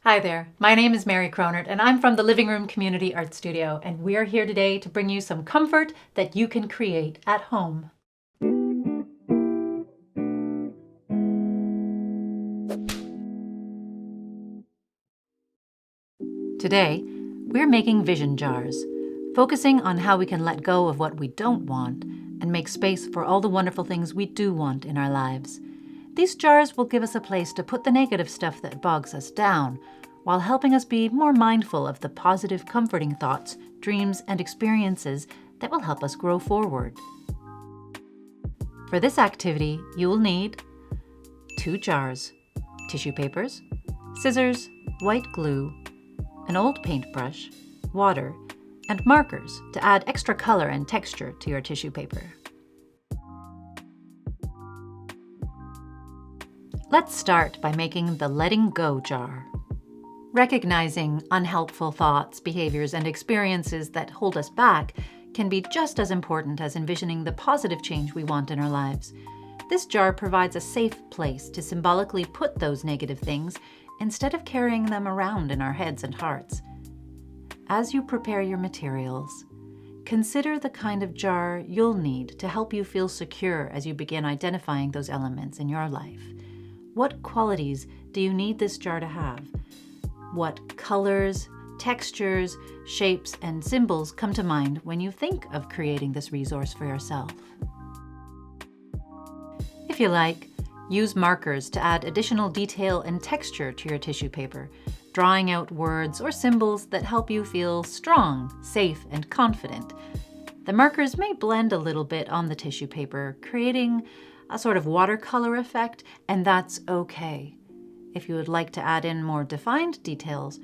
Hi there, my name is Mary Cronert and I'm from the Living Room Community Art Studio, and we are here today to bring you some comfort that you can create at home. Today, we're making vision jars, focusing on how we can let go of what we don't want and make space for all the wonderful things we do want in our lives. These jars will give us a place to put the negative stuff that bogs us down, while helping us be more mindful of the positive, comforting thoughts, dreams, and experiences that will help us grow forward. For this activity, you will need 2 jars, tissue papers, scissors, white glue, an old paintbrush, water, and markers to add extra color and texture to your tissue paper. Let's start by making the letting go jar. Recognizing unhelpful thoughts, behaviors, and experiences that hold us back can be just as important as envisioning the positive change we want in our lives. This jar provides a safe place to symbolically put those negative things instead of carrying them around in our heads and hearts. As you prepare your materials, consider the kind of jar you'll need to help you feel secure as you begin identifying those elements in your life. What qualities do you need this jar to have? What colors, textures, shapes, and symbols come to mind when you think of creating this resource for yourself? If you like, use markers to add additional detail and texture to your tissue paper, drawing out words or symbols that help you feel strong, safe, and confident. The markers may blend a little bit on the tissue paper, creating a sort of watercolor effect, and that's okay. If you would like to add in more defined details,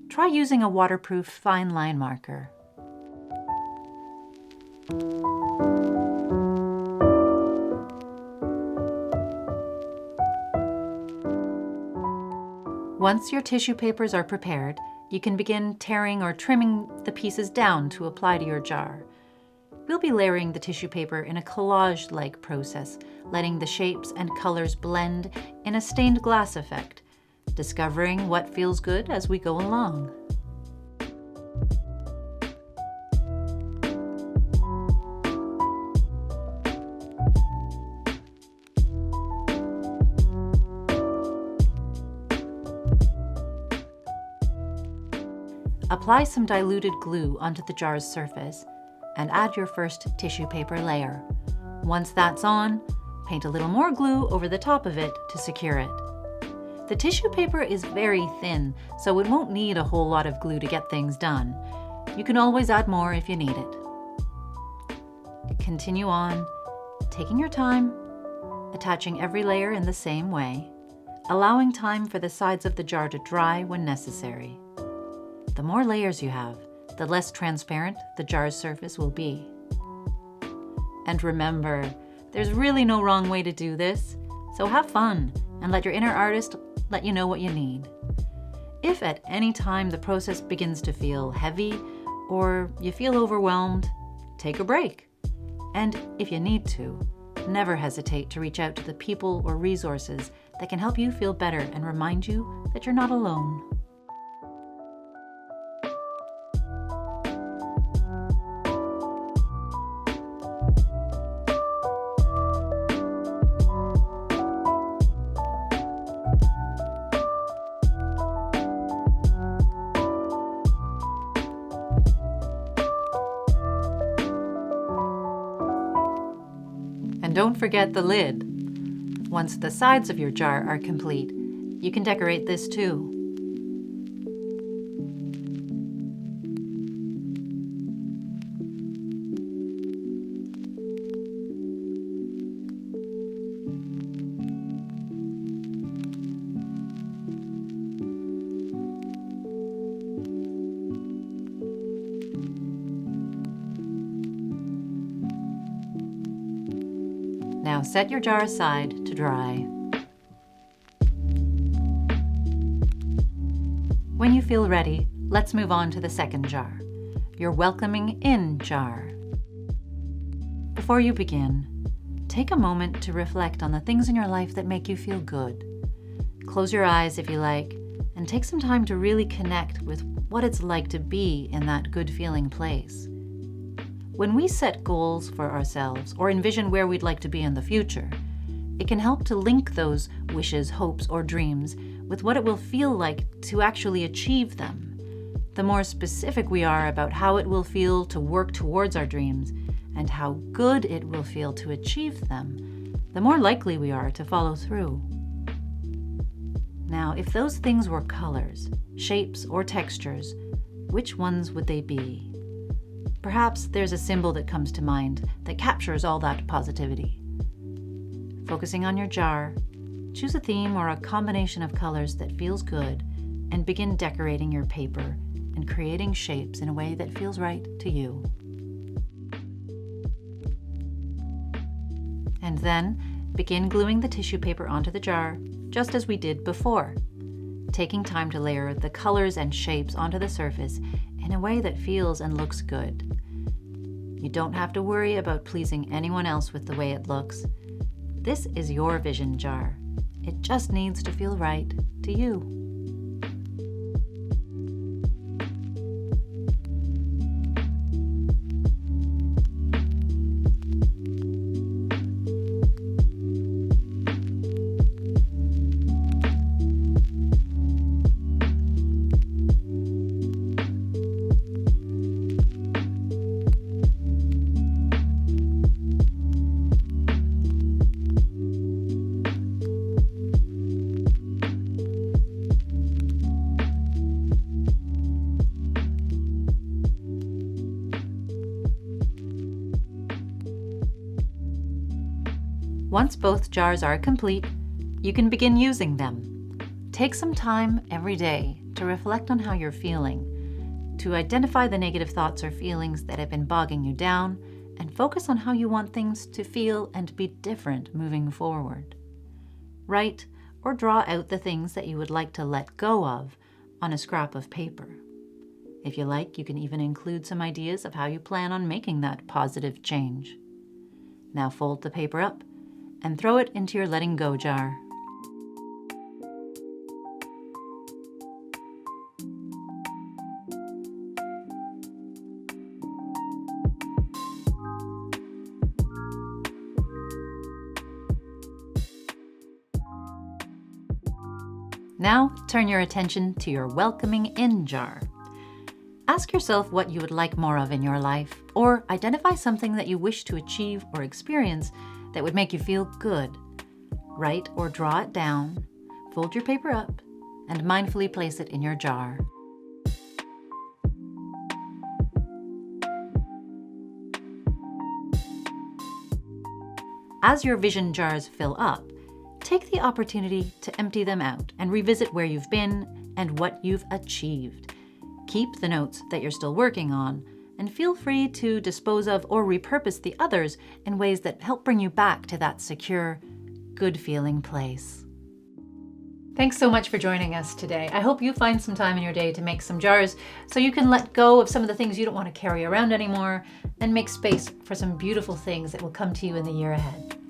try using a waterproof fine line marker. Once your tissue papers are prepared, you can begin tearing or trimming the pieces down to apply to your jar. We'll be layering the tissue paper in a collage-like process, letting the shapes and colors blend in a stained glass effect, discovering what feels good as we go along. Apply some diluted glue onto the jar's surface and add your first tissue paper layer. Once that's on, paint a little more glue over the top of it to secure it. The tissue paper is very thin, so it won't need a whole lot of glue to get things done. You can always add more if you need it. Continue on, taking your time, attaching every layer in the same way, allowing time for the sides of the jar to dry when necessary. The more layers you have, the less transparent the jar's surface will be. And remember, there's really no wrong way to do this, so have fun and let your inner artist let you know what you need. If at any time the process begins to feel heavy or you feel overwhelmed, take a break. And if you need to, never hesitate to reach out to the people or resources that can help you feel better and remind you that you're not alone. And don't forget the lid. Once the sides of your jar are complete, you can decorate this too. Now set your jar aside to dry. When you feel ready, let's move on to the second jar, your welcoming in jar. Before you begin, take a moment to reflect on the things in your life that make you feel good. Close your eyes if you like, and take some time to really connect with what it's like to be in that good feeling place. When we set goals for ourselves or envision where we'd like to be in the future, it can help to link those wishes, hopes, or dreams with what it will feel like to actually achieve them. The more specific we are about how it will feel to work towards our dreams and how good it will feel to achieve them, the more likely we are to follow through. Now, if those things were colors, shapes, or textures, which ones would they be? Perhaps there's a symbol that comes to mind that captures all that positivity. Focusing on your jar, choose a theme or a combination of colors that feels good and begin decorating your paper and creating shapes in a way that feels right to you. And then begin gluing the tissue paper onto the jar, just as we did before, taking time to layer the colors and shapes onto the surface in a way that feels and looks good. You don't have to worry about pleasing anyone else with the way it looks. This is your vision jar. It just needs to feel right to you. Once both jars are complete, you can begin using them. Take some time every day to reflect on how you're feeling, to identify the negative thoughts or feelings that have been bogging you down, and focus on how you want things to feel and be different moving forward. Write or draw out the things that you would like to let go of on a scrap of paper. If you like, you can even include some ideas of how you plan on making that positive change. Now fold the paper up and throw it into your letting go jar. Now turn your attention to your welcoming in jar. Ask yourself what you would like more of in your life, or identify something that you wish to achieve or experience that would make you feel good. Write or draw it down, fold your paper up, and mindfully place it in your jar. As your vision jars fill up, take the opportunity to empty them out and revisit where you've been and what you've achieved. Keep the notes that you're still working on, and feel free to dispose of or repurpose the others in ways that help bring you back to that secure, good-feeling place. Thanks so much for joining us today. I hope you find some time in your day to make some jars so you can let go of some of the things you don't want to carry around anymore and make space for some beautiful things that will come to you in the year ahead.